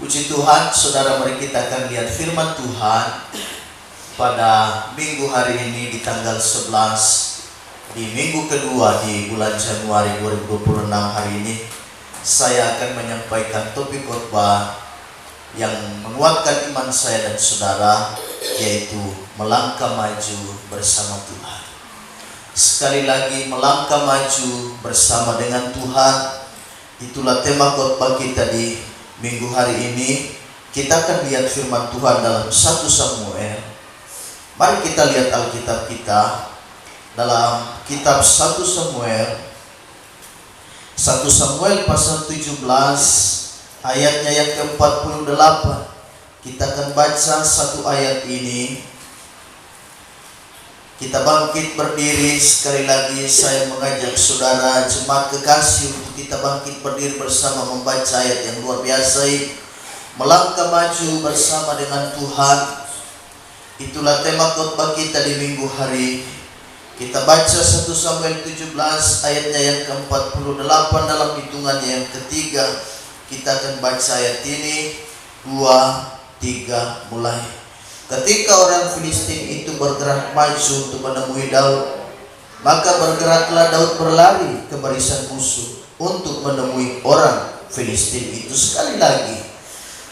Puji Tuhan, saudara, mari kita akan lihat firman Tuhan pada minggu hari ini di tanggal 11 di minggu kedua di bulan Januari 2026 hari ini. Saya akan menyampaikan topik khotbah yang menguatkan iman saya dan saudara, yaitu melangkah maju bersama Tuhan. Sekali lagi, melangkah maju bersama dengan Tuhan. Itulah tema khotbah kita di minggu hari ini. Kita akan lihat firman Tuhan dalam 1 Samuel. Mari kita lihat Alkitab kita dalam kitab 1 Samuel pasal 17 ayatnya yang ke-48. Kita akan baca satu ayat ini. Kita bangkit berdiri. Sekali lagi saya mengajak saudara jemaat kekasih untuk kita bangkit berdiri bersama membaca ayat yang luar biasa ini. Melangkah maju bersama dengan Tuhan. Itulah tema khotbah kita di minggu hari. Kita baca 1 Samuel 17 ayatnya yang ke-48 dalam hitungannya yang ketiga. Kita akan baca ayat ini 2, 3 mulai. Ketika orang Filistin itu bergerak maju untuk menemui Daud, maka bergeraklah Daud berlari ke barisan musuh untuk menemui orang Filistin itu. Sekali lagi,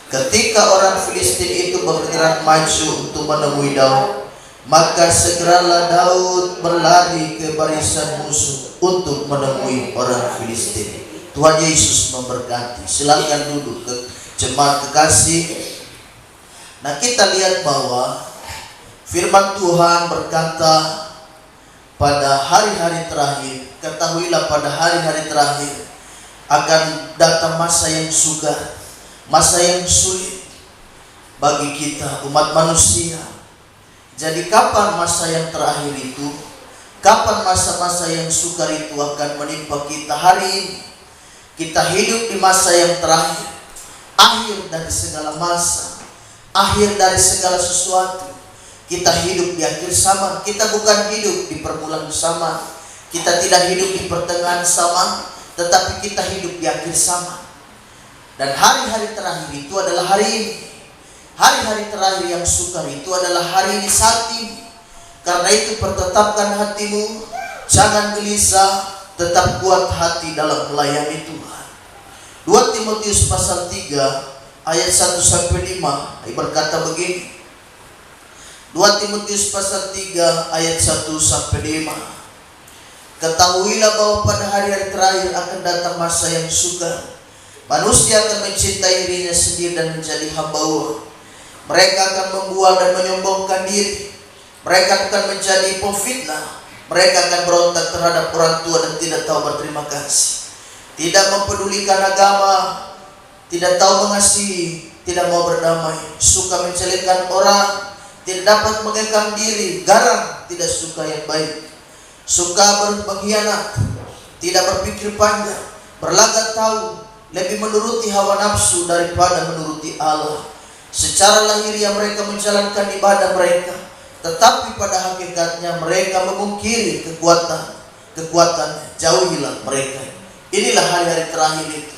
ketika orang Filistin itu bergerak maju untuk menemui Daud, maka segeralah Daud berlari ke barisan musuh untuk menemui orang Filistin. Tuhan Yesus memberkati. Silakan duduk ke jemaat kekasih. Nah, kita lihat bahwa firman Tuhan berkata pada hari-hari terakhir, ketahuilah pada hari-hari terakhir akan datang masa yang sukar, masa yang sulit bagi kita umat manusia. Jadi kapan masa yang terakhir itu? Kapan masa-masa yang sukar itu akan menimpa kita? Hari ini kita hidup di masa yang terakhir, akhir dari segala masa, akhir dari segala sesuatu. Kita hidup di akhir zaman. Kita bukan hidup di permulaan zaman. Kita tidak hidup di pertengahan zaman, tetapi kita hidup di akhir zaman. Dan hari-hari terakhir itu adalah hari ini. Hari-hari terakhir yang sukar itu adalah hari ini, saat ini. Karena itu pertetapkan hatimu, jangan gelisah, tetap kuat hati dalam melayani Tuhan. 2 Timotius pasal 3 ayat 1-5 berkata begini. 2 Timotius pasal 3 ayat 1-5. Ketahuilah bahwa pada hari-hari terakhir akan datang masa yang sukar. Manusia akan mencintai dirinya sendiri dan menjadi hamba uang. Mereka akan membual dan menyombongkan diri. Mereka akan menjadi pemfitnah. Mereka akan berontak terhadap orang tua dan tidak tahu berterima kasih. Tidak mempedulikan agama, tidak tahu mengasihi, tidak mau berdamai, suka mencelakakan orang, tidak dapat mengekang diri, garang, tidak suka yang baik, suka berkhianat, tidak berpikir panjang, berlagak tahu, lebih menuruti hawa nafsu daripada menuruti Allah. Secara lahiriah mereka menjalankan ibadah mereka, tetapi pada hakikatnya mereka memungkiri kekuatannya. Jauhilah mereka. Inilah hari-hari terakhir itu.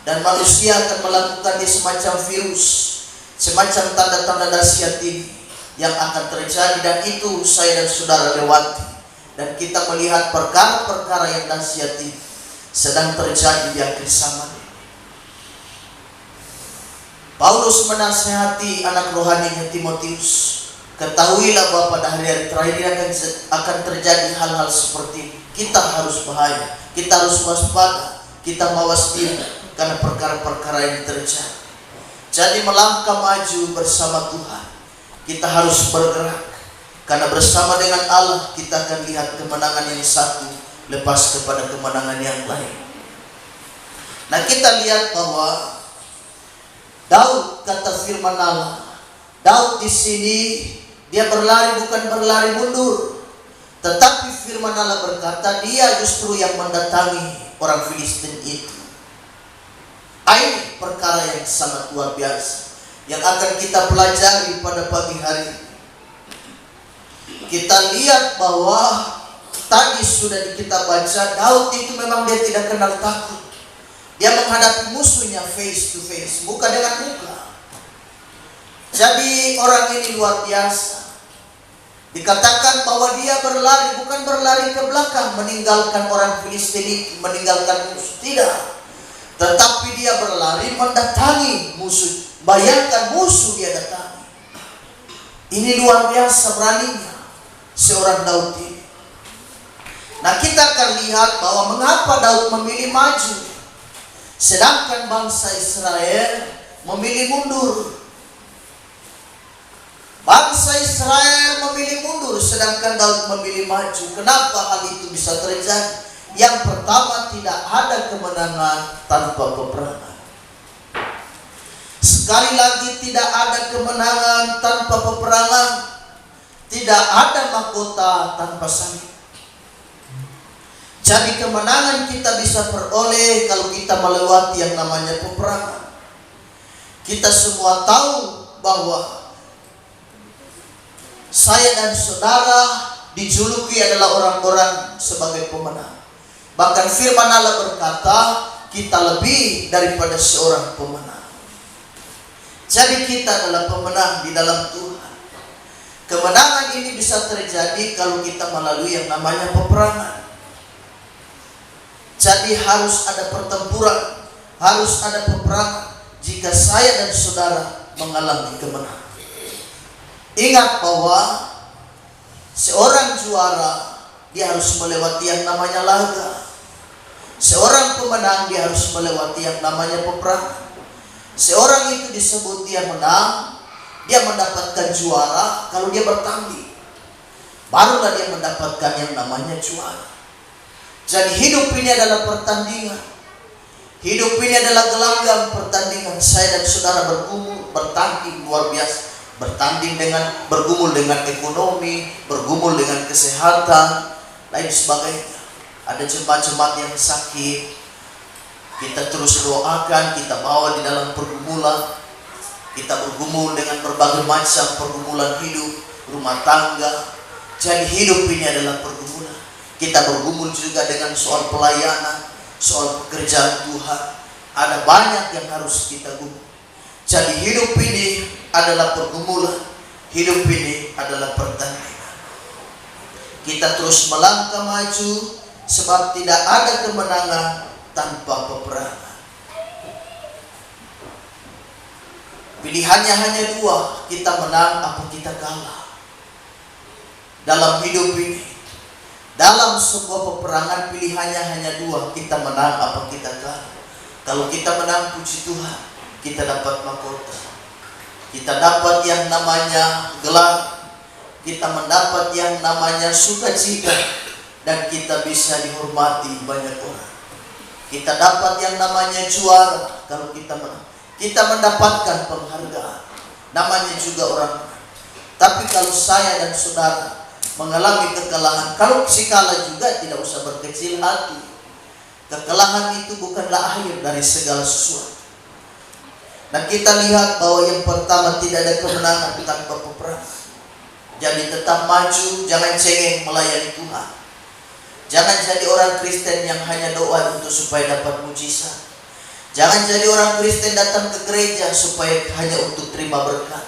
Dan manusia akan melakukan semacam virus, semacam tanda-tanda dahsyat ini yang akan terjadi, dan itu saya dan saudara lewati. Dan kita melihat perkara-perkara yang dahsyat ini sedang terjadi di akhir zaman. Paulus menasihati anak rohaninya Timotius, ketahuilah bahwa pada hari-hari terakhir ini akan terjadi hal-hal seperti ini. Kita harus bahaya, kita harus waspada, kita mawas diri karena perkara-perkara yang terjadi. Jadi melangkah maju bersama Tuhan, kita harus bergerak, karena bersama dengan Allah kita akan lihat kemenangan yang satu lepas kepada kemenangan yang lain. Nah, kita lihat bahwa Daud, kata firman Allah, Daud di sini dia berlari, bukan berlari mundur, tetapi firman Allah berkata dia justru yang mendatangi orang Filistin itu. Ini perkara yang sangat luar biasa yang akan kita pelajari pada pagi hari. Kita lihat bahwa tadi sudah kita baca, Daud itu memang dia tidak kenal takut. Dia menghadapi musuhnya face to face, muka dengan muka. Jadi orang ini luar biasa. Dikatakan bahwa dia berlari, bukan berlari ke belakang meninggalkan orang Filistin, meninggalkan musuh, tidak. Tetapi dia berlari mendatangi musuh. Bayangkan musuh dia datangi. Ini luar biasa beraninya seorang Daud ini. Nah, kita akan lihat bahwa mengapa Daud memilih maju, sedangkan bangsa Israel memilih mundur. Bangsa Israel memilih mundur, sedangkan Daud memilih maju. Kenapa hal itu bisa terjadi? Yang pertama, tidak ada kemenangan tanpa peperangan. Sekali lagi, tidak ada kemenangan tanpa peperangan. Tidak ada mahkota tanpa salib. Jadi kemenangan kita bisa peroleh kalau kita melewati yang namanya peperangan. Kita semua tahu bahwa saya dan saudara dijuluki adalah orang-orang sebagai pemenang. Bahkan firman Allah berkata, kita lebih daripada seorang pemenang. Jadi kita adalah pemenang di dalam Tuhan. Kemenangan ini bisa terjadi kalau kita melalui yang namanya peperangan. Jadi harus ada pertempuran, harus ada peperangan jika saya dan saudara mengalami kemenangan. Ingat bahwa seorang juara dia harus melewati yang namanya laga. Seorang pemenang dia harus melewati yang namanya peperangan. Seorang itu disebut dia menang, dia mendapatkan juara kalau dia bertanding. Barulah dia mendapatkan yang namanya juara. Jadi hidup ini adalah pertandingan. Hidup ini adalah gelanggang pertandingan. Saya dan saudara bergumul, bertanding luar biasa. Bergumul dengan ekonomi, bergumul dengan kesehatan, lain sebagainya. Ada jemaat-jemaat yang sakit, kita terus doakan, kita bawa di dalam pergumulan. Kita bergumul dengan berbagai macam pergumulan hidup, rumah tangga. Jadi hidup ini adalah pergumulan. Kita bergumul juga dengan soal pelayanan, soal pekerjaan Tuhan. Ada banyak yang harus kita gumul. Jadi hidup ini adalah pergumulan, hidup ini adalah pertandingan. Kita terus melangkah maju, sebab tidak ada kemenangan tanpa peperangan. Pilihannya hanya dua, kita menang apa kita kalah. Dalam hidup ini, dalam sebuah peperangan pilihannya hanya dua, kita menang apa kita kalah. Kalau kita menang, puji Tuhan, kita dapat mahkota, kita dapat yang namanya gelar, kita mendapat yang namanya sukacita, dan kita bisa dihormati banyak orang. Kita dapat yang namanya juara kalau kita menang. Kita mendapatkan penghargaan, namanya juga orang menang. Tapi kalau saya dan saudara mengalami kekalahan, kalau si kalah juga tidak usah berkecil hati. Kekalahan itu bukanlah akhir dari segala sesuatu. Nah, kita lihat bahwa yang pertama, tidak ada kemenangan tanpa peperangan. Jadi tetap maju, jangan cengeng melayani Tuhan. Jangan jadi orang Kristen yang hanya doa untuk supaya dapat mujizat. Jangan jadi orang Kristen datang ke gereja supaya hanya untuk terima berkat.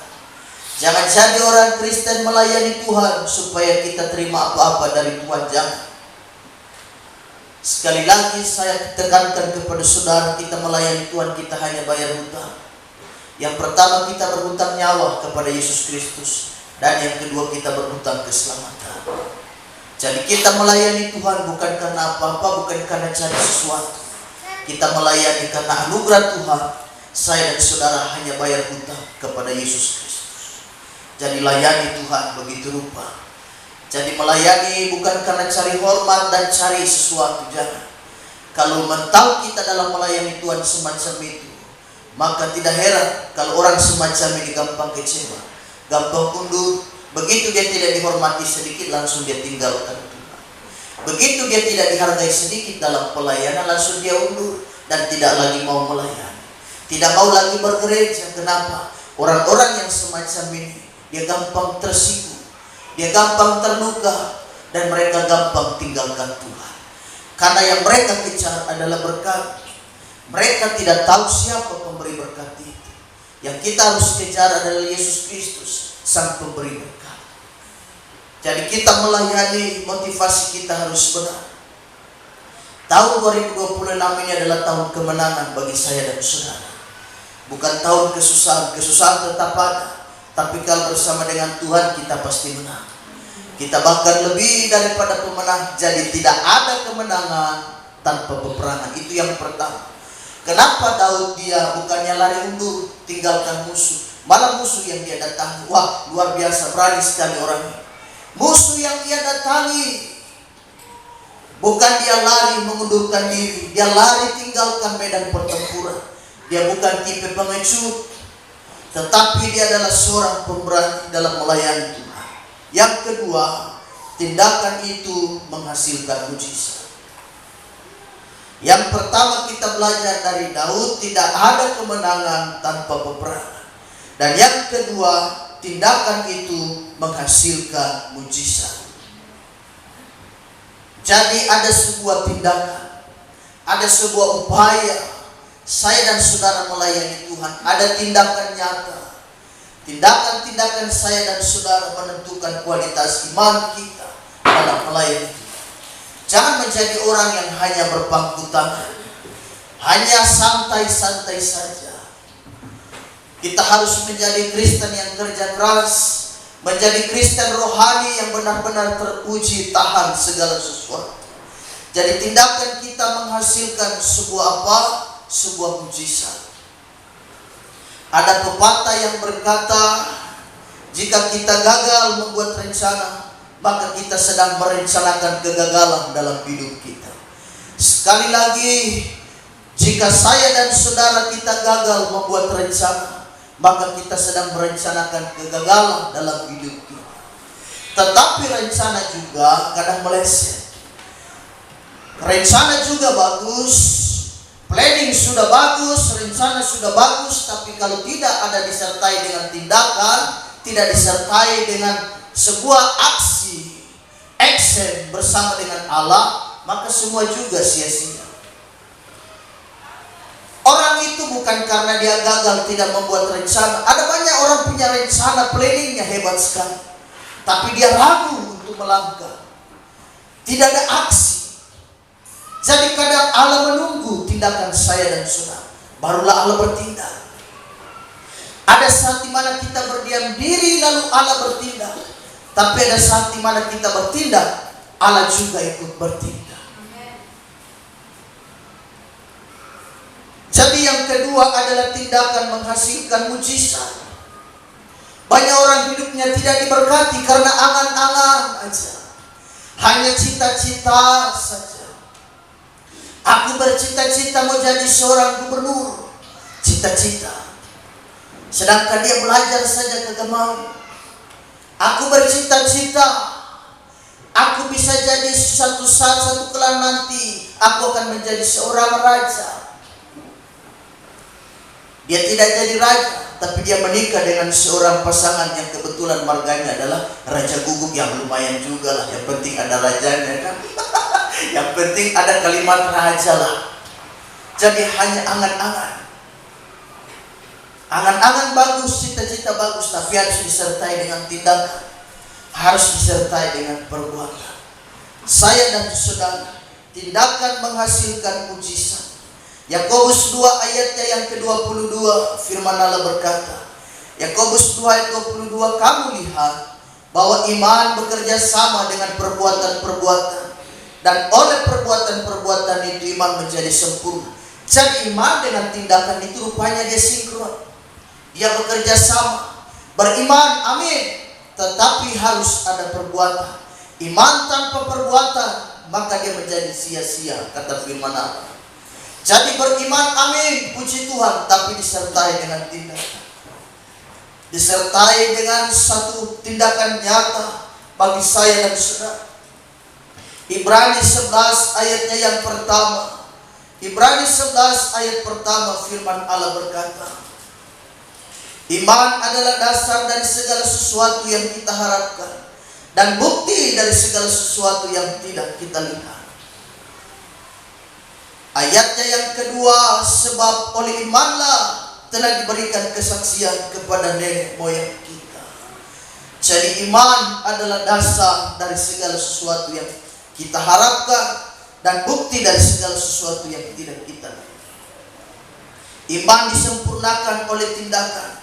Jangan jadi orang Kristen melayani Tuhan supaya kita terima apa-apa dari Tuhan. Jangan. Sekali lagi saya tekankan kepada saudara, kita melayani Tuhan, kita hanya bayar hutang. Yang pertama, kita berhutang nyawa kepada Yesus Kristus, dan yang kedua, kita berhutang keselamatan. Jadi kita melayani Tuhan bukan karena apa-apa, bukan karena cari sesuatu. Kita melayani karena anugerah Tuhan. Saya dan saudara hanya bayar hutang kepada Yesus Kristus. Jadi layani Tuhan begitu rupa. Jadi melayani bukan karena cari hormat dan cari sesuatu, jangan. Kalau mental kita dalam melayani Tuhan semacam itu, maka tidak heran kalau orang semacam ini gampang kecewa, gampang undur. Begitu dia tidak dihormati sedikit, langsung dia tinggalkan Tuhan. Begitu dia tidak dihargai sedikit dalam pelayanan, langsung dia undur dan tidak lagi mau melayani, tidak mau lagi bergereja. Kenapa? Orang-orang yang semacam ini, dia gampang tersinggung, dia gampang terluka, dan mereka gampang tinggalkan Tuhan. Karena yang mereka kejar adalah berkat. Mereka tidak tahu siapa pemberi berkat itu. Yang kita harus kejar adalah Yesus Kristus, Sang Pemberi berkat. Jadi kita melayani, motivasi kita harus benar. Tahun 2026 ini adalah tahun kemenangan bagi saya dan saudara. Bukan tahun kesusahan. Kesusahan tetap ada, tapi kalau bersama dengan Tuhan kita pasti menang. Kita bahkan lebih daripada pemenang. Jadi tidak ada kemenangan tanpa peperangan. Itu yang pertama. Kenapa Daud dia bukannya lari undur, tinggalkan musuh, malah musuh yang dia datangi. Wah, luar biasa, berani sekali orang ini. Musuh yang dia datangi, bukan dia lari mengundurkan diri, dia lari tinggalkan medan pertempuran. Dia bukan tipe pengecut, tetapi dia adalah seorang pemberani dalam melayani Tuhan. Yang kedua, tindakan itu menghasilkan mujizat. Yang pertama kita belajar dari Daud, tidak ada kemenangan tanpa peperangan. Dan yang kedua, tindakan itu menghasilkan mujizat. Jadi ada sebuah tindakan, ada sebuah upaya saya dan saudara melayani Tuhan. Ada tindakan nyata. Tindakan-tindakan saya dan saudara menentukan kualitas iman kita dalam melayani Tuhan. Jangan menjadi orang yang hanya berpangku tangan, hanya santai-santai saja. Kita harus menjadi Kristen yang kerja keras, menjadi Kristen rohani yang benar-benar teruji tahan segala sesuatu. Jadi tindakan kita menghasilkan sebuah apa? Sebuah mujizat. Ada pepatah yang berkata, jika kita gagal membuat rencana, maka kita sedang merencanakan kegagalan dalam hidup kita. Sekali lagi, jika saya dan saudara kita gagal membuat rencana, maka kita sedang merencanakan kegagalan dalam hidup kita. Tetapi rencana juga kadang meleset. Rencana juga bagus, planning sudah bagus, rencana sudah bagus, tapi kalau tidak ada disertai dengan tindakan, tidak disertai dengan sebuah aksi, action bersama dengan Allah, maka semua juga sia-sia. Orang itu bukan karena dia gagal tidak membuat rencana. Ada banyak orang punya rencana, planningnya hebat sekali, tapi dia ragu untuk melangkah. Tidak ada aksi. Jadi kadang Allah menunggu tindakan saya dan saudara, barulah Allah bertindak. Ada saat di mana kita berdiam diri lalu Allah bertindak. Tapi ada saat di mana kita bertindak, Allah juga ikut bertindak. Jadi yang kedua adalah tindakan menghasilkan mujizat. Banyak orang hidupnya tidak diberkati karena angan-angan aja, hanya cita-cita saja. Aku bercita-cita mau jadi seorang gubernur, cita-cita. Sedangkan dia belajar saja kagak mau. Aku bercita-cita, aku bisa jadi suatu saat, satu kelak nanti, aku akan menjadi seorang raja. Dia tidak jadi raja, tapi dia menikah dengan seorang pasangan yang kebetulan marganya adalah raja guguk, yang lumayan juga lah. Yang penting ada rajanya kan. Yang penting ada kalimat raja lah. Jadi hanya angan-angan. Angan-angan bagus, cita-cita bagus, tapi harus disertai dengan tindakan, harus disertai dengan perbuatan. Saya dan saudara, tindakan menghasilkan mujizat. Yakobus 2 ayatnya yang ke-22, firman Allah berkata, Yakobus 2 ayat 22, kamu lihat bahwa iman bekerja sama dengan perbuatan-perbuatan, dan oleh perbuatan-perbuatan itu iman menjadi sempurna. Jadi iman dengan tindakan itu rupanya dia sinkron. Dia bekerja sama. Beriman, amin, tetapi harus ada perbuatan. Iman tanpa perbuatan, maka dia menjadi sia-sia, kata firman Allah. Jadi beriman, amin, puji Tuhan, tapi disertai dengan tindakan. Disertai dengan satu tindakan nyata bagi saya dan saudara. Ibrani 11 ayatnya yang pertama. Ibrani 11 ayat pertama, firman Allah berkata, iman adalah dasar dari segala sesuatu yang kita harapkan, dan bukti dari segala sesuatu yang tidak kita lihat. Ayatnya yang kedua, sebab oleh imanlah telah diberikan kesaksian kepada nenek moyang kita. Jadi iman adalah dasar dari segala sesuatu yang kita harapkan dan bukti dari segala sesuatu yang tidak kita lihat. Iman disempurnakan oleh tindakan.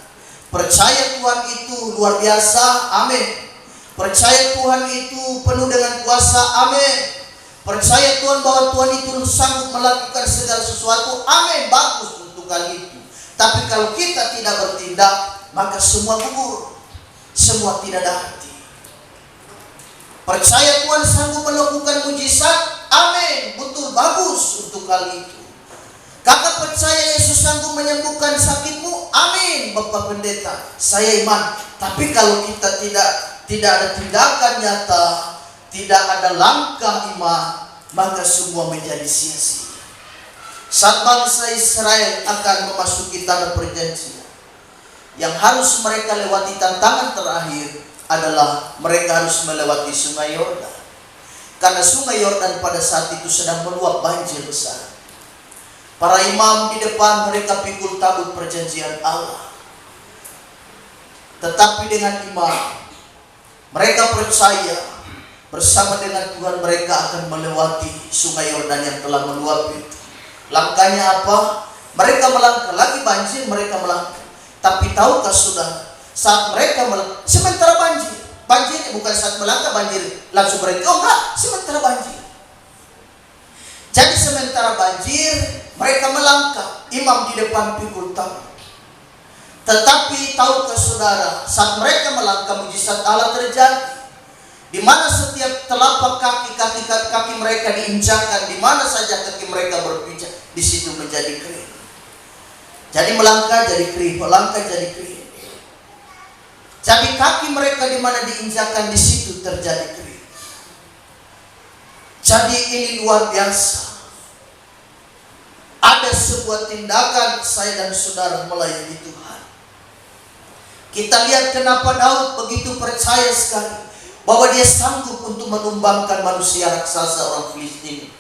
Percaya Tuhan itu luar biasa, amin. Percaya Tuhan itu penuh dengan kuasa, amin. Percaya Tuhan bahwa Tuhan itu sanggup melakukan segala sesuatu, amin. Bagus untuk hal itu. Tapi kalau kita tidak bertindak, maka semua gugur, semua tidak ada arti. Percaya Tuhan sanggup melakukan mujizat, amin. Betul, bagus untuk hal itu. Kakak percaya Yesus sanggup menyembuhkan sakitmu, amin. Bapak Pendeta, saya iman. Tapi kalau kita tidak ada tindakan nyata, tidak ada langkah iman, maka semua menjadi sia-sia. Saat bangsa Israel akan memasuki tanah perjanjian, yang harus mereka lewati tantangan terakhir adalah mereka harus melewati sungai Yordan. Karena sungai Yordan pada saat itu sedang meluap banjir besar. Para imam di depan mereka pikul tabut perjanjian Allah. Tetapi dengan iman mereka percaya bersama dengan Tuhan mereka akan melewati sungai Yordan yang telah meluap itu. Langkahnya apa? Mereka melangkah, lagi banjir mereka melangkah. Tapi tahukah saudara, saat mereka sementara banjir bukan saat melangkah banjir langsung berhenti. Oh enggak, sementara banjir. Jadi sementara banjir mereka melangkah, imam di depan pikul tabut. Tetapi tahukah saudara, saat mereka melangkah mujizat Allah terjadi. Di mana setiap telapak kaki mereka diinjakkan, di mana saja kaki mereka berpijak, di situ menjadi kering. Jadi melangkah jadi kering, melangkah jadi kering. Jadi kaki mereka di mana diinjakkan, di situ terjadi kering. Jadi ini luar biasa. Ada sebuah tindakan saya dan saudara melayani Tuhan. Kita lihat kenapa Daud begitu percaya sekali bahwa dia sanggup untuk menumbangkan manusia raksasa orang Filistin.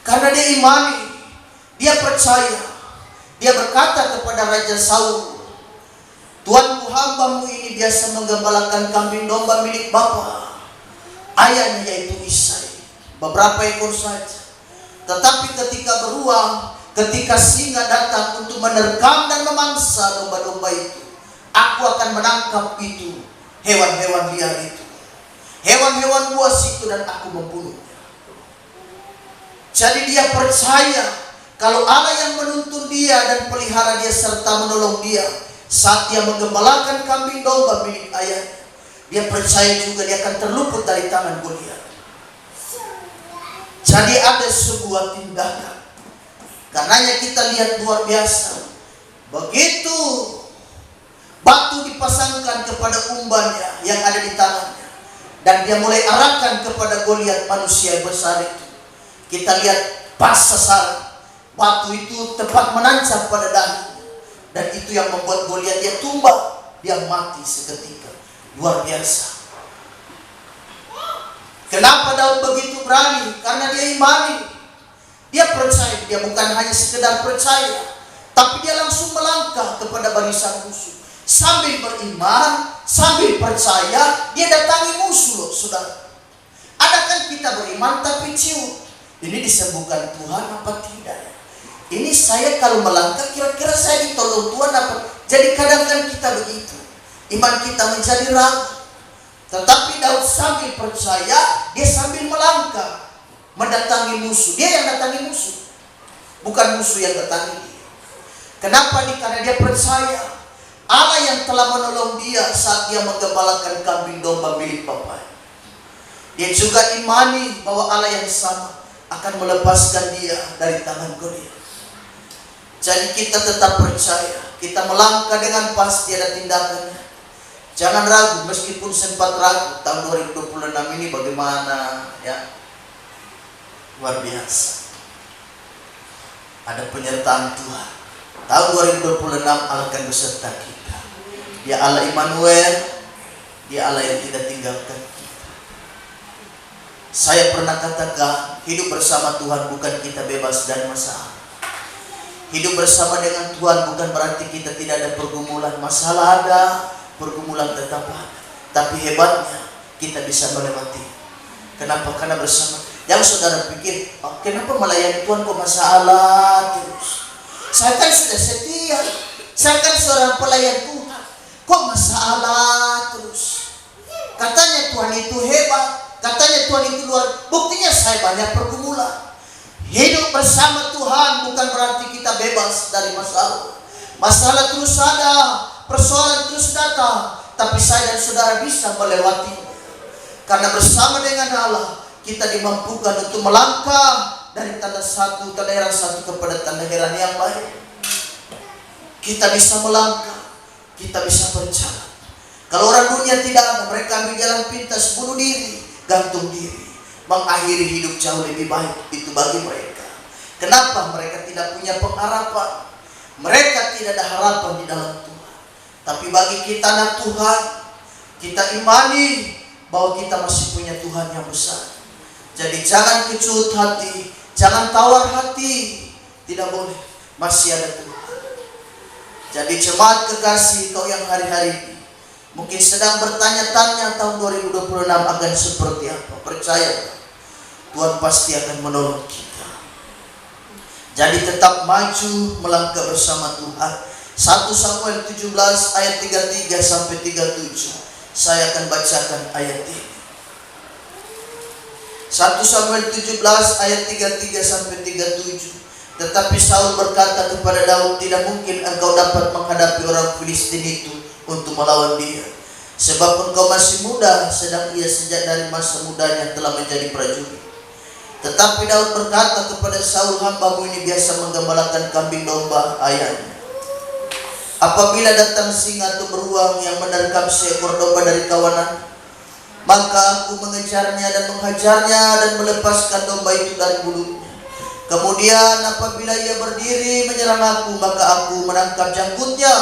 Karena dia imani, dia percaya. Dia berkata kepada Raja Saul, Tuanku hambamu ini biasa menggembalakan kambing domba milik bapa ayahnya yaitu Isai, beberapa ekor saja. Tetapi ketika beruang, ketika singa datang untuk menerkam dan memangsa domba-domba itu, aku akan menangkap itu hewan-hewan liar itu, hewan-hewan buas itu, dan aku membunuhnya. Jadi dia percaya kalau Allah yang menuntun dia dan pelihara dia serta menolong dia saat dia menggembalakan kambing domba milik ayahnya. Dia percaya juga dia akan terluput dari tangan Goliat. Jadi ada sebuah tindakan. Karenanya kita lihat luar biasa. Begitu batu dipasangkan kepada umbannya yang ada di tangannya, dan dia mulai arahkan kepada Goliat manusia besar itu. Kita lihat pas sasaran. Batu itu tepat menancap pada dahinya, dan itu yang membuat Goliat dia tumbang, dia mati seketika. Luar biasa. Kenapa Daud begitu berani? Karena dia imani. Dia percaya, dia bukan hanya sekedar percaya, tapi dia langsung melangkah kepada barisan musuh. Sambil beriman, sambil percaya, dia datangi musuh loh, saudara. Ada kan kita beriman tapi ciut, ini disembuhkan Tuhan apa tidak? Ini saya kalau melangkah kira-kira saya ditolong Tuhan apa? Jadi kadang-kadang kita begitu. Iman kita menjadi ragu. Tetapi Daud sambil percaya, dia sambil melangkah mendatangi musuh. Dia yang datangi musuh, bukan musuh yang datangi dia. Kenapa? Karena dia percaya Allah yang telah menolong dia saat dia menggembalakan kambing domba milik bapaknya. Dia juga imani bahwa Allah yang sama akan melepaskan dia dari tangan Goliat. Jadi kita tetap percaya, kita melangkah dengan pasti ada tindakannya. Jangan ragu, meskipun sempat ragu tahun 2026 ini bagaimana ya. Luar biasa. Ada penyertaan Tuhan. Tahun 2026 Allah akan beserta kita. Dia Allah Immanuel, dia Allah yang tidak tinggalkan kita. Saya pernah katakan, hidup bersama Tuhan bukan kita bebas dari masalah. Hidup bersama dengan Tuhan bukan berarti kita tidak ada pergumulan. Masalah ada, pergumulan tetap ada. Tapi hebatnya kita bisa melewati. Kenapa? Karena bersama. Yang saudara pikir, oh, kenapa melayani Tuhan kok masalah terus? Saya kan sudah setia. Saya kan seorang pelayan Tuhan. Kok masalah terus? Katanya Tuhan itu hebat. Katanya Tuhan itu luar. Buktinya saya banyak pergumulan. Hidup bersama Tuhan bukan berarti kita bebas dari masalah. Masalah terus ada, persoalan terus datang, tapi saya dan saudara bisa melewati. Karena bersama dengan Allah, kita dimampukan untuk melangkah dari tanda heran satu kepada tanda heran yang lain. Kita bisa melangkah, kita bisa berjalan. Kalau orang dunia tidak ada, mereka ambil jalan pintas, bunuh diri, gantung diri, mengakhiri hidup jauh lebih baik. Itu bagi mereka. Kenapa? Mereka tidak punya pengharapan. Mereka tidak ada harapan di dalam Tuhan. Tapi bagi kita anak Tuhan, kita imani bahwa kita masih punya Tuhan yang besar. Jadi jangan kecut hati, jangan tawar hati. Tidak boleh, masih ada Tuhan. Jadi jemaat kekasih, kau yang hari-hari ini mungkin sedang bertanya-tanya tahun 2026 akan seperti apa. Percayalah, Tuhan pasti akan menolong kita. Jadi tetap maju melangkah bersama Tuhan. 1 Samuel 17 ayat 33 sampai 37. Saya akan bacakan ayat ini. 1 Samuel 17 ayat 33 sampai 37. Tetapi Saul berkata kepada Daud, tidak mungkin engkau dapat menghadapi orang Filistin itu untuk melawan dia, sebab engkau masih muda, sedang ia sejak dari masa mudanya telah menjadi prajurit. Tetapi Daud berkata kepada Saul, hambamu ini biasa menggembalakan kambing domba ayahnya. Apabila datang singa atau beruang yang menerkam seekor domba dari kawanan, maka aku mengejarnya dan menghajarnya dan melepaskan domba itu dari mulutnya. Kemudian apabila ia berdiri menyerang aku, maka aku menangkap janggutnya,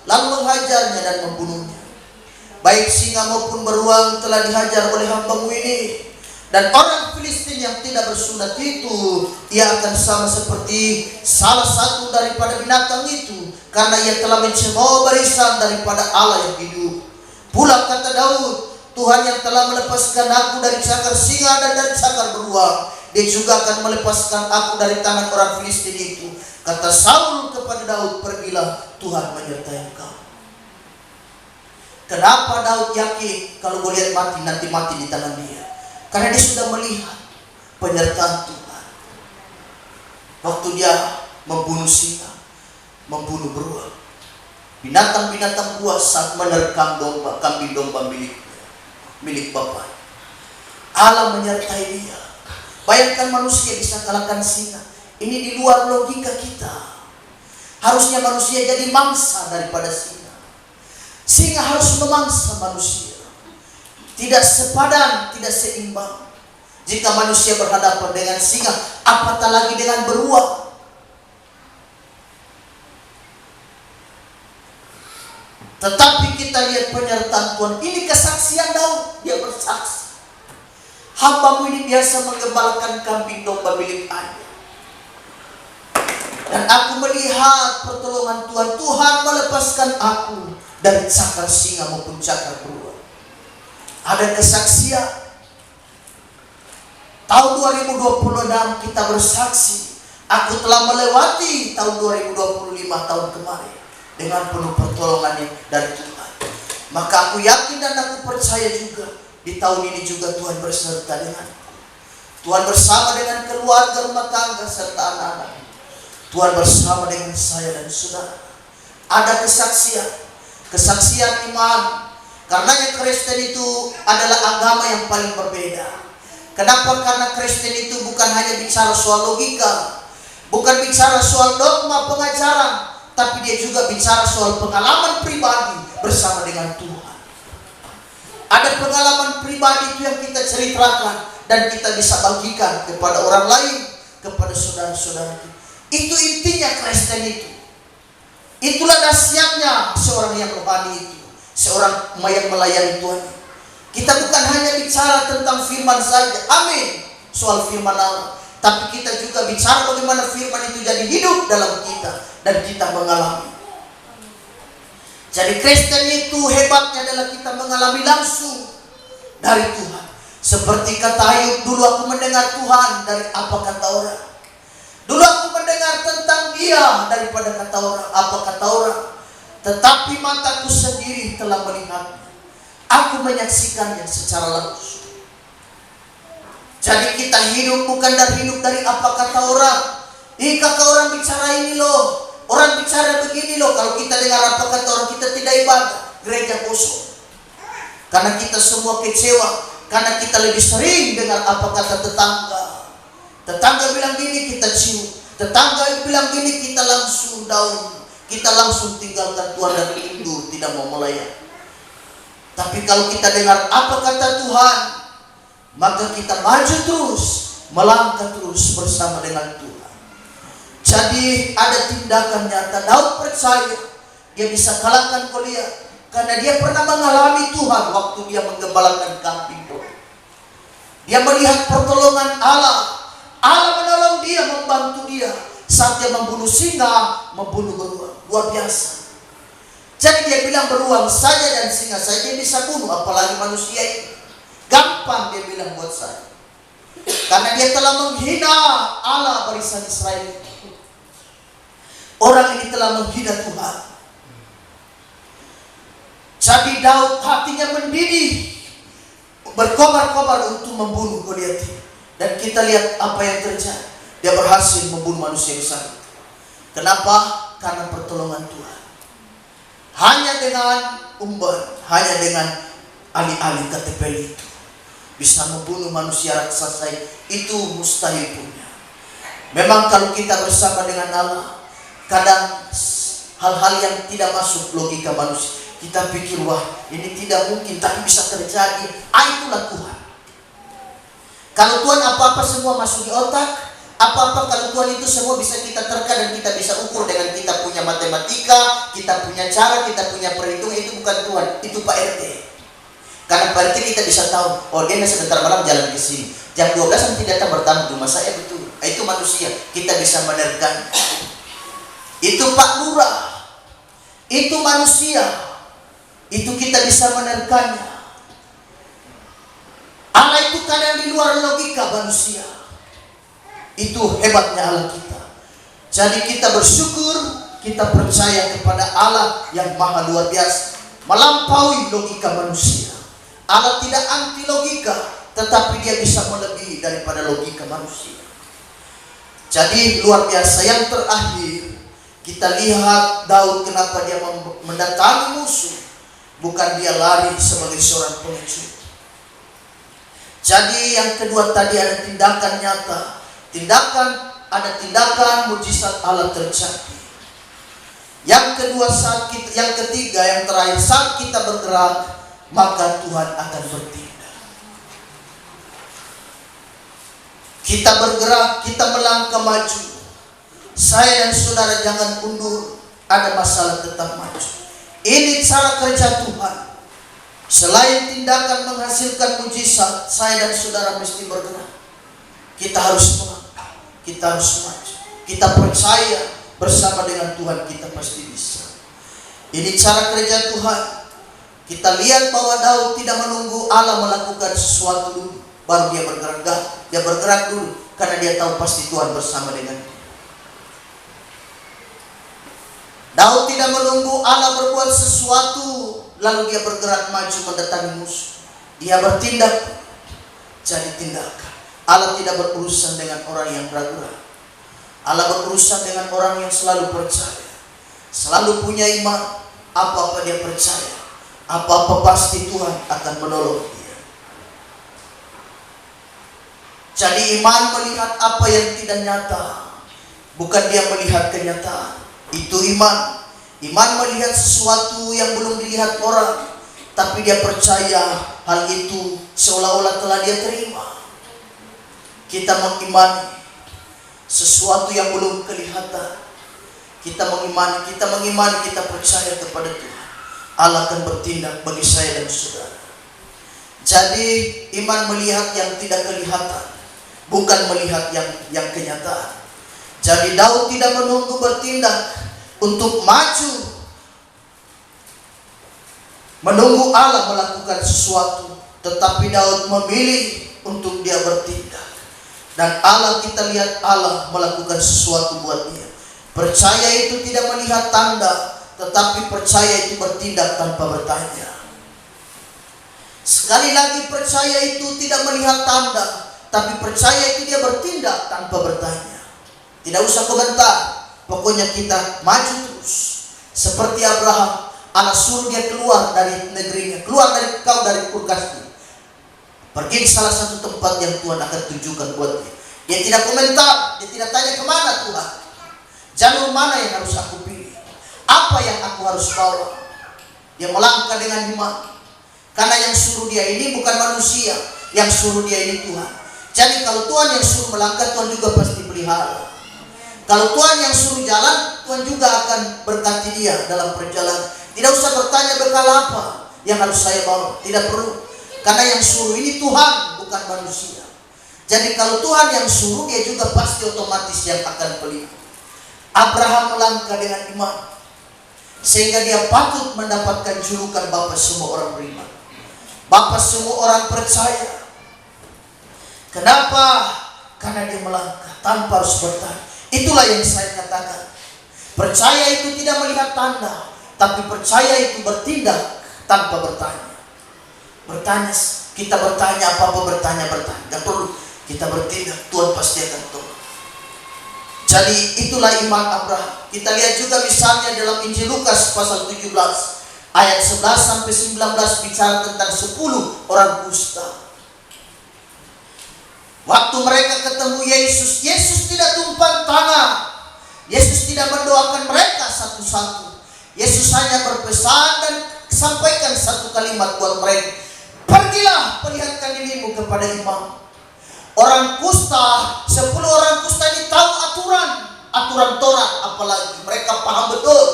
lalu menghajarnya dan membunuhnya. Baik singa maupun beruang telah dihajar oleh hambamu ini. Dan orang Filistin yang tidak bersunat itu, ia akan sama seperti salah satu daripada binatang itu, karena ia telah mencemooh barisan daripada Allah yang hidup. Pula kata Daud, Tuhan yang telah melepaskan aku dari cakar singa dan dari cakar beruang, dia juga akan melepaskan aku dari tangan orang Filistin itu. Kata Saul kepada Daud, pergilah, Tuhan menyertai engkau. Kenapa Daud yakin kalau Goliat mati, nanti mati di tangan dia? Karena dia sudah melihat penyertaan Tuhan. Waktu dia membunuh singa, membunuh beruang, binatang-binatang buas saat menerkam domba, kambing domba milik Bapa. Allah menyertai dia. Bayangkan manusia bisa kalahkan singa. Ini di luar logika kita. Harusnya manusia jadi mangsa daripada singa. Singa harus memangsa manusia. Tidak sepadan, tidak seimbang. Jika manusia berhadapan dengan singa, apatah lagi dengan beruang. Tetapi kita lihat penyertaan Tuhan. Ini kesaksian Daud. Dia bersaksi, hambamu ini biasa menggembalakan kambing domba milik ayah. Dan aku melihat pertolongan Tuhan. Tuhan melepaskan aku dari cakar singa maupun cakar beruang. Ada kesaksian. Tahun 2026 kita bersaksi, aku telah melewati tahun 2025 tahun kemarin dengan penuh pertolongan dari Tuhan. Maka aku yakin dan aku percaya juga di tahun ini juga Tuhan berserta dengan Tuhan bersama dengan keluarga, rumah tangga serta anak-anak. Tuhan bersama dengan saya dan saudara. Ada kesaksian iman. Karenanya Kristen itu adalah agama yang paling berbeda. Kenapa? Karena Kristen itu bukan hanya bicara soal logika, bukan bicara soal dogma pengajaran, tapi dia juga bicara soal pengalaman pribadi bersama dengan Tuhan. Ada pengalaman pribadi itu yang kita ceritakan dan kita bisa bagikan kepada orang lain, kepada saudara-saudara kita. Itu intinya Kristen itu. Itulah dahsyatnya seorang yang rohani itu, seorang yang melayani Tuhan. Kita bukan hanya bicara tentang firman saja, amin, soal firman Allah, tapi kita juga bicara bagaimana firman itu jadi hidup dalam kita dan kita mengalami. Jadi Kristen itu hebatnya adalah kita mengalami langsung dari Tuhan. Seperti kata Ayub, dulu aku mendengar Tuhan dari apa kata orang. Dulu aku mendengar tentang Dia daripada kata orang, apa kata orang. Tetapi mataku sendiri telah melihatnya. Aku menyaksikannya secara langsung. Jadi kita hidup bukan hidup dari apa kata orang. Kata orang bicara ini loh, orang bicara begini loh. Kalau kita dengar apa kata orang, kita tidak ibadah, gereja kosong. Karena kita semua kecewa, karena kita lebih sering dengar apa kata tetangga. Tetangga bilang gini, kita cium. Tetangga bilang gini, kita langsung down. Kita langsung tinggalkan Tuhan dan mundur, tidak mau melayani. Tapi kalau kita dengar apa kata Tuhan, maka kita maju terus, melangkah terus bersama dengan Tuhan. Jadi ada tindakan nyata. Daud percaya dia bisa kalahkan Goliat karena dia pernah mengalami Tuhan waktu dia menggembalakan kambing. Dia melihat pertolongan Allah. Allah menolong dia, membantu dia saat dia membunuh singa, membunuh beruang. Luar biasa. Jadi dia bilang beruang saja dan singa saja dia bisa bunuh, apalagi manusia ini. Gampang dia bilang buat saya. Karena dia telah menghina Allah barisan Israel. Orang ini telah menghina Tuhan. Jadi Daud hatinya mendidih, berkobar-kobar untuk membunuh Goliat. Dan kita lihat apa yang terjadi. Dia berhasil membunuh manusia besar. Kenapa? Karena pertolongan Tuhan. Hanya dengan umban, hanya dengan alih-alih KTP itu bisa membunuh manusia raksasa itu mustahil punya. Memang kalau kita bersama dengan Allah, kadang hal-hal yang tidak masuk logika manusia, kita pikir wah ini tidak mungkin, tapi bisa terjadi. Itulah Tuhan. Kalau Tuhan apa-apa semua masuk di otak. Apa-apa kalau Tuhan itu semua bisa kita terka dan kita bisa ukur dengan kita punya matematika, kita punya cara, kita punya perhitungan. Itu bukan Tuhan, itu Pak RT. Karena Pak RT kita bisa tahu, oh dia sebentar malam jalan ke sini, jam 12 nanti datang bertamu di rumah saya, betul. Itu manusia, kita bisa menerkan. Itu Pak Lurah, itu manusia, itu kita bisa menerkannya. Allah itu kadang di luar logika manusia. Itu hebatnya Allah kita. Jadi kita bersyukur, kita percaya kepada Allah yang maha luar biasa, melampaui logika manusia. Allah tidak anti logika, tetapi dia bisa melebihi daripada logika manusia. Jadi luar biasa. Yang terakhir, kita lihat Daud kenapa dia mendatangi musuh. Bukan dia lari sebagai seorang pengecut. Jadi yang kedua tadi ada tindakan nyata. Ada tindakan mujizat Allah terjadi. Yang ketiga, yang terakhir, saat kita bergerak, maka Tuhan akan bertindak. Kita bergerak, kita melangkah maju. Saya dan saudara jangan undur. Ada masalah tetap maju. Ini cara kerja Tuhan. Selain tindakan menghasilkan mujizat, saya dan saudara mesti bergerak. Kita harus melangkah. Kita harus maju. Kita percaya bersama dengan Tuhan kita pasti bisa. Ini cara kerja Tuhan. Kita lihat bahwa Daud tidak menunggu Allah melakukan sesuatu dulu, baru dia bergerak. Dia bergerak dulu karena dia tahu pasti Tuhan bersama dengan dia. Daud tidak menunggu Allah berbuat sesuatu lalu dia bergerak maju mendatangi musuh. Dia bertindak. Jadi tindakan. Allah tidak berurusan dengan orang yang ragu-ragu. Allah berurusan dengan orang yang selalu percaya, selalu punya iman. Apa-apa dia percaya, apa-apa pasti Tuhan akan menolong dia. Jadi iman melihat apa yang tidak nyata, bukan dia melihat kenyataan. Itu iman. Iman melihat sesuatu yang belum dilihat orang, tapi dia percaya hal itu seolah-olah telah dia terima. Kita mengimani sesuatu yang belum kelihatan. Kita mengimani, kita percaya kepada Tuhan. Allah akan bertindak bagi saya dan saudara. Jadi iman melihat yang tidak kelihatan, bukan melihat yang kenyataan. Jadi Daud tidak menunggu bertindak untuk maju, menunggu Allah melakukan sesuatu, tetapi Daud memilih untuk dia bertindak. Dan Allah, kita lihat Allah melakukan sesuatu buat dia. Percaya itu tidak melihat tanda, tetapi percaya itu bertindak tanpa bertanya. Sekali lagi, percaya itu tidak melihat tanda, tapi percaya itu dia bertindak tanpa bertanya. Tidak usah komentar, pokoknya kita maju terus. Seperti Abraham, Allah suruh dia keluar dari negerinya, keluar dari kurkasnya, pergi ke salah satu tempat yang Tuhan akan tunjukkan buat dia. Dia tidak komentar, dia tidak tanya kemana Tuhan, jalur mana yang harus aku pilih, apa yang aku harus bawa. Dia melangkah dengan iman, karena yang suruh dia ini bukan manusia, yang suruh dia ini Tuhan. Jadi kalau Tuhan yang suruh melangkah, Tuhan juga pasti pelihara. Kalau Tuhan yang suruh jalan, Tuhan juga akan berkati dia dalam perjalanan. Tidak usah bertanya bekal apa yang harus saya bawa, tidak perlu. Karena yang suruh ini Tuhan, bukan manusia. Jadi kalau Tuhan yang suruh, dia juga pasti otomatis yang akan pelihara. Abraham melangkah dengan iman, sehingga dia patut mendapatkan julukan Bapa semua orang beriman, Bapa semua orang percaya. Kenapa? Karena dia melangkah tanpa harus bertanya. Itulah yang saya katakan, percaya itu tidak melihat tanda, tapi percaya itu bertindak tanpa bertanya. Bertanya, kita bertanya apa-apa, bertanya. Gak perlu kita bertindak, Tuhan pasti akan tolong. Jadi itulah iman Abraham. Kita lihat juga misalnya dalam Injil Lukas pasal 17 ayat 11 sampai 19 bicara tentang 10 orang kusta. Waktu mereka ketemu Yesus, Yesus tidak tumpang tangan. Yesus tidak mendoakan mereka satu-satu. Yesus hanya berpesan dan sampaikan satu kalimat buat mereka. Pergilah, perlihatkan dirimu kepada imam. Orang kusta, 10 orang kusta ini tahu aturan Taurat, apalagi mereka paham betul.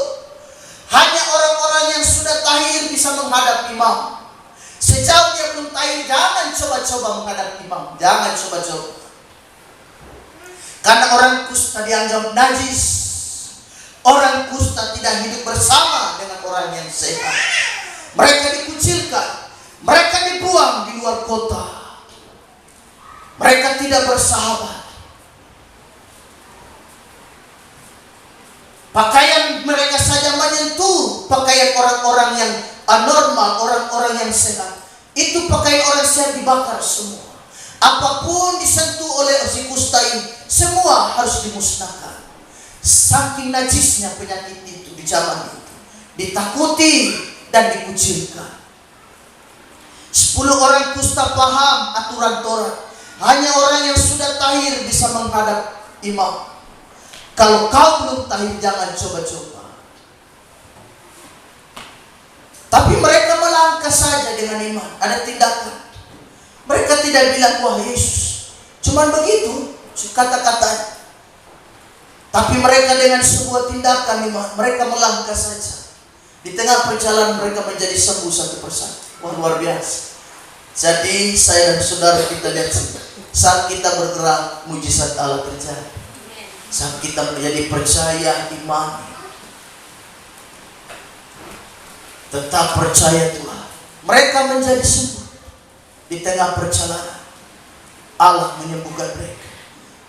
Hanya orang-orang yang sudah tahir bisa menghadap imam. Sejauh dia belum tahir, jangan coba-coba menghadap imam. Jangan coba-coba. Karena orang kusta dianggap najis. Orang kusta tidak hidup bersama dengan orang yang sehat. Mereka dikucilkan, mereka dibuang di luar kota. Mereka tidak bersahabat. Pakaian mereka saja menyentuh pakaian orang-orang yang anormal, orang-orang yang sehat. Itu pakaian orang sehat dibakar semua. Apapun disentuh oleh si kusta ini, semua harus dimusnahkan. Saking najisnya penyakit itu di zaman itu, ditakuti dan dikucilkan. 10 orang kusta paham aturan Taurat. Hanya orang yang sudah tahir bisa menghadap imam. Kalau kau belum tahir, jangan coba-coba. Tapi mereka melangkah saja dengan iman. Ada tindakan. Mereka tidak bilang, wah Yesus, cuman begitu kata-katanya. Tapi mereka dengan sebuah tindakan iman, mereka melangkah saja. Di tengah perjalanan mereka menjadi sembuh satu persatu. Wah, luar biasa. Jadi saya dan saudara, kita lihat saat kita bergerak, mujizat Allah terjadi. Saat kita menjadi percaya, iman, tetap percaya Tuhan, mereka menjadi sembuh. Di tengah perjalanan, Allah menyembuhkan mereka.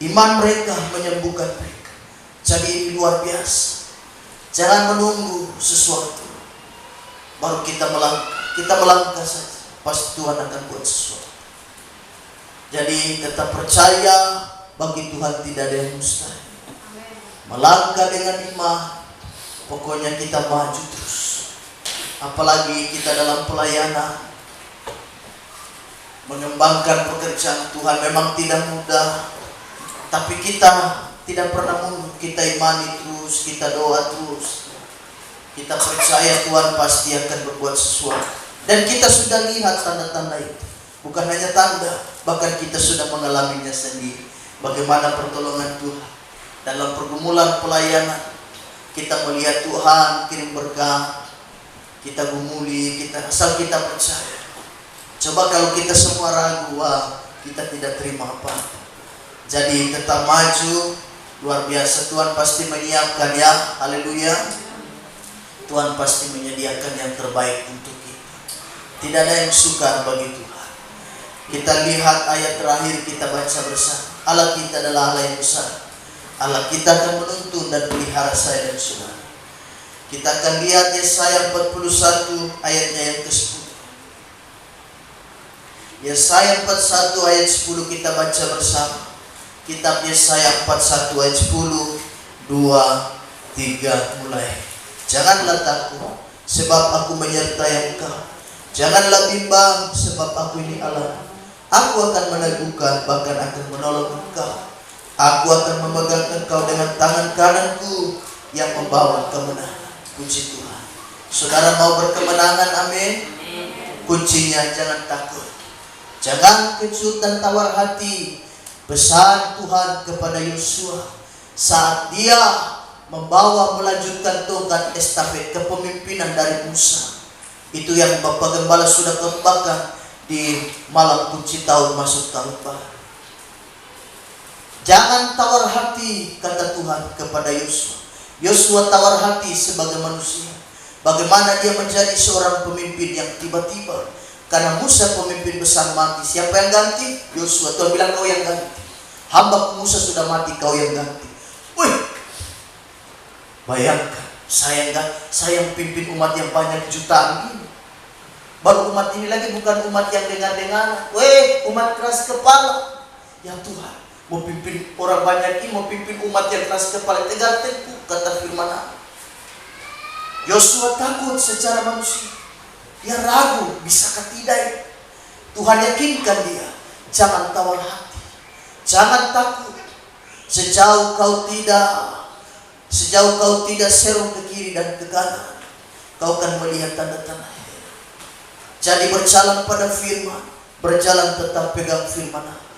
Iman mereka menyembuhkan mereka. Jadi ini luar biasa. Jangan menunggu sesuatu baru kita melangkah. Kita melangkah saja, pasti Tuhan akan buat sesuatu. Jadi tetap percaya, bagi Tuhan tidak ada yang mustahil. Melangkah dengan iman, pokoknya kita maju terus. Apalagi kita dalam pelayanan, mengembangkan pekerjaan Tuhan memang tidak mudah. Tapi kita tidak pernah mundur. Kita imani terus, kita doa terus. Kita percaya Tuhan pasti akan berbuat sesuatu. Dan kita sudah lihat tanda-tanda itu. Bukan hanya tanda, bahkan kita sudah mengalaminya sendiri. Bagaimana pertolongan Tuhan dalam pergumulan pelayanan. Kita melihat Tuhan kirim berkah. Kita gumuli, asal kita percaya. Coba kalau kita semua ragu, kita tidak terima apa. Jadi tetap maju, luar biasa. Tuhan pasti menyiapkan ya, haleluya. Tuhan pasti menyediakan yang terbaik untuk kita. Tidak ada yang sukar bagi Tuhan. Kita lihat ayat terakhir, kita baca bersama. Allah kita adalah Allah yang besar. Allah kita akan menuntun dan pelihara saya dan saudara. Kita akan lihat Yesaya 41 ayatnya yang ke-10. Yesaya 41 ayat 10 kita baca bersama. Kitab Yesaya 41 ayat 10, 2, 3 mulai. Janganlah takut, sebab aku menyertai engkau. Janganlah bimbang, sebab aku ini Allah. Aku akan meneguhkan, bahkan akan menolong engkau. Aku akan memegang engkau dengan tangan kananku yang membawa kemenangan. Puji Tuhan. Saudara mau berkemenangan, amin. Kuncinya jangan takut. Jangan kecut dan tawar hati. Pesan Tuhan kepada Yosua saat dia membawa melanjutkan tongkat estafet kepemimpinan dari Musa. Itu yang Bapak Gembala sudah kembangkan di malam kunci tahun masuk tahun baru. Jangan tawar hati, kata Tuhan kepada Yosua. Yosua tawar hati sebagai manusia. Bagaimana dia menjadi seorang pemimpin yang tiba-tiba, karena Musa pemimpin besar mati, siapa yang ganti? Yosua. Tuhan bilang kau yang ganti. Hamba Musa sudah mati, kau yang ganti. Wih, bayangkan, saya yang pimpin umat yang banyak jutaan ini. Baru umat ini lagi bukan umat yang dengar-dengar. Weh, umat keras kepala. Ya Tuhan, mau pimpin orang banyak ini, mau pimpin umat yang keras kepala, tegar tengkuk, kata firman Allah. Yosua takut secara manusia. Dia ragu, bisakah tidak? Tuhan yakinkan dia, jangan tawar hati, jangan takut. Sejauh kau tidak serong ke kiri dan ke kanan, kau akan melihat tanda-tanda. Jadi berjalan pada firman, berjalan tetap pegang firman Allah.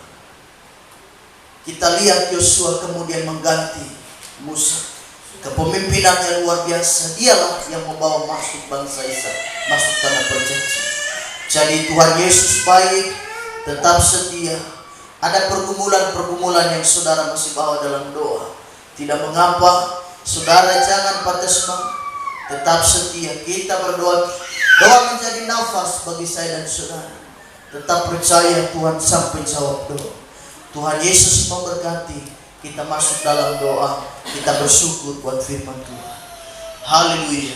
Kita lihat Yosua kemudian mengganti Musa. Kepemimpinan yang luar biasa. Dialah yang membawa masuk bangsa Israel, masuk tanah perjanjian. Jadi Tuhan Yesus baik, tetap setia. Ada pergumulan-pergumulan yang saudara masih bawa dalam doa. Tidak mengapa, saudara jangan patah semangat. Tetap setia. Kita berdoa. Doa menjadi nafas bagi saya dan saudara. Tetap percaya Tuhan sampai jawab doa. Tuhan Yesus memberkati. Kita masuk dalam doa. Kita bersyukur buat firman Tuhan. Haleluya.